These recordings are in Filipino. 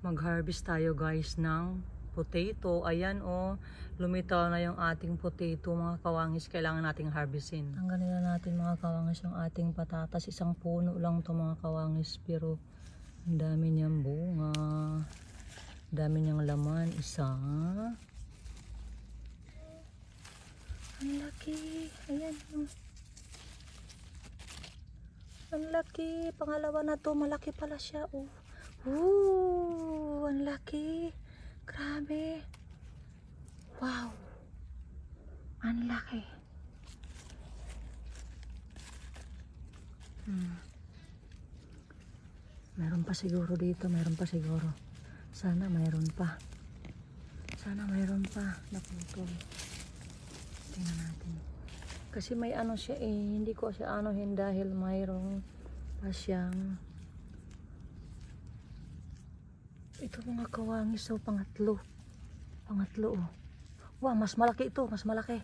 Mag-harvest tayo guys ng potato. Ayan oh, lumitaw na yung ating potato mga kawangis. Kailangan nating harvestin. Tanggalin na natin mga kawangis yung ating patatas. Isang puno lang to mga kawangis, pero ang dami niyang bunga. Ang dami niyang laman. Isa. Ang laki. Ayan oh. Ang laki. Pangalawa na to. Malaki pala siya oh. Ang laki. Grabe. Wow. Ang laki. Meron pa siguro dito. Meron pa siguro. Sana mayroon pa. Sana mayroon pa. Naputol. Tingnan natin. Kasi may ano siya eh. Hindi ko siya anuhin dahil mayroon pa siyang ito mga kawangis. So pangatlo oh. Wow, mas malaki ito, mas malaki.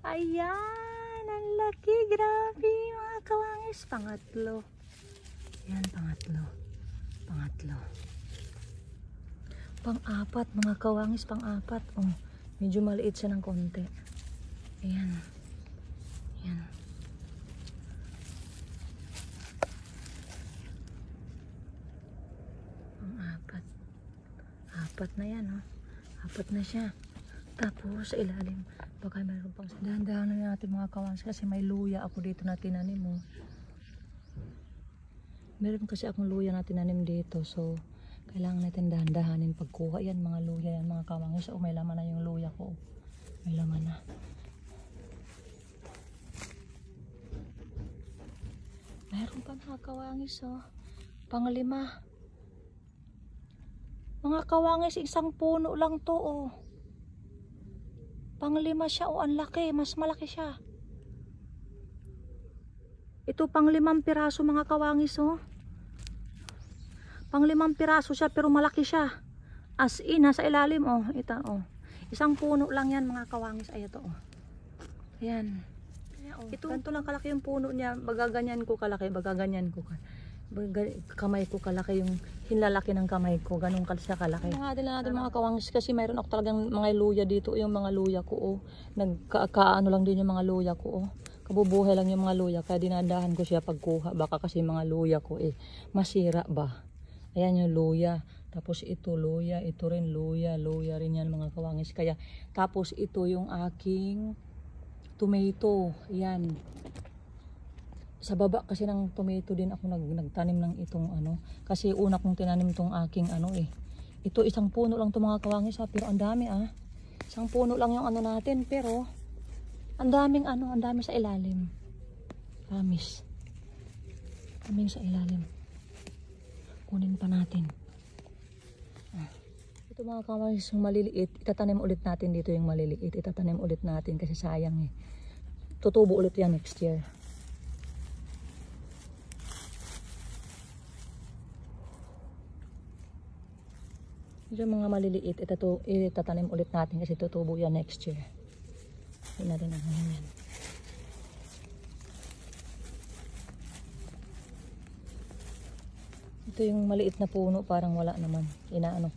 Ayan, ang laki, grabe mga kawangis. Pangatlo. Ayan, pangatlo. Pang-apat mga kawangis, pang-apat oh. Medyo maliit siya ng konti. Ayan. Apat na yan oh. Apat na siya. Tapos sa ilalim baka mayroon pang dahan-dahan na natin mga kawangis kasi may luya ako dito na tinanim oh. Meron kasi akong luya na tinanim dito, so kailangan natin dahan-dahanin pagkuha. Yan mga luya yan mga kawangis. Oh, may laman na yung luya ko. May laman na. Meron pa mga kawangis oh. Panglima. Mga kawangis, isang puno lang to oh. Panglima siya oh, ang laki, mas malaki siya. Ito panglimang piraso mga kawangis oh. Panglimang piraso siya pero malaki siya. As in, nasa ilalim oh. Ito oh. Isang puno lang yan mga kawangis. Ay ito oh. Ayan. Ito lang kalaki yung puno niya. Bagaganyan ko kalaki, kamay ko kalaki, yung hinlalaki ng kamay ko, ganun siya kalaki. Mga natin mga kawangis kasi mayroon ako talagang mga luya dito, yung mga luya ko oh. Nagkaano lang din yung mga luya ko oh. Kabubuhay lang yung mga luya, kaya dinadahan ko siya pagkuha, baka kasi mga luya ko eh masira ba. Ayan yung luya, tapos ito luya, ito rin luya rin yan mga kawangis. Kaya tapos ito yung aking tomato, yan. Sa baba kasi ng tomato din ako nagtanim ng itong ano. Kasi una kong tinanim tong aking ano eh. Ito isang puno lang to mga kawangis ha. Pero ang dami ah. Isang puno lang yung ano natin. Pero ang daming ano. Ang dami sa ilalim. Promise. Daming sa ilalim. Kunin pa natin. Ito mga kawangis yung maliliit. Itatanim ulit natin dito yung maliliit. Itatanim ulit natin kasi sayang eh. Tutubo ulit yan next year. Yung mga maliliit, itatanim ulit natin kasi tutubo yan next year. Hindi natin ang yan. Ito yung maliit na puno, parang wala naman. Inaano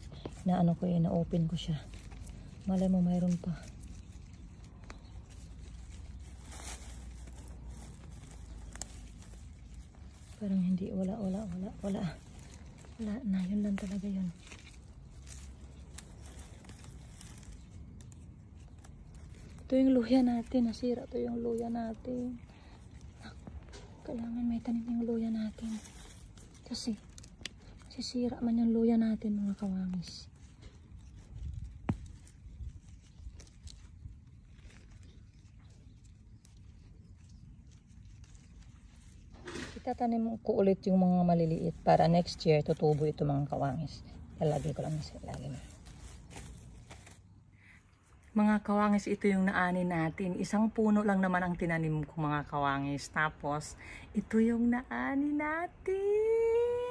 ko, ina-open ko siya. Malay mo mayroon pa. Parang hindi, wala na, yun lang talaga yun. Ito yung luya natin, nasira to yung luya natin. Kailangan may tanim yung luya natin. Kasi sisira man yung luya natin mga kawangis. Itatanim ko ulit yung mga maliliit para next year tutubo ito mga kawangis. Lalagay ko lang sa ilalim. Mga kawangis, ito yung naani natin. Isang puno lang naman ang tinanim ko mga kawangis. Tapos, ito yung naani natin.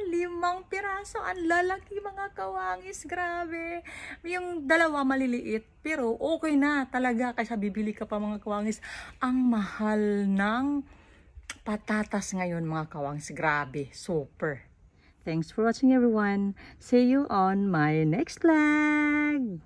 5 piraso. Ang lalaki mga kawangis. Grabe. Yung dalawa maliliit. Pero okay na talaga. Kasi bibili ka pa mga kawangis. Ang mahal ng patatas ngayon mga kawangis. Grabe. Super. Thanks for watching everyone. See you on my next vlog.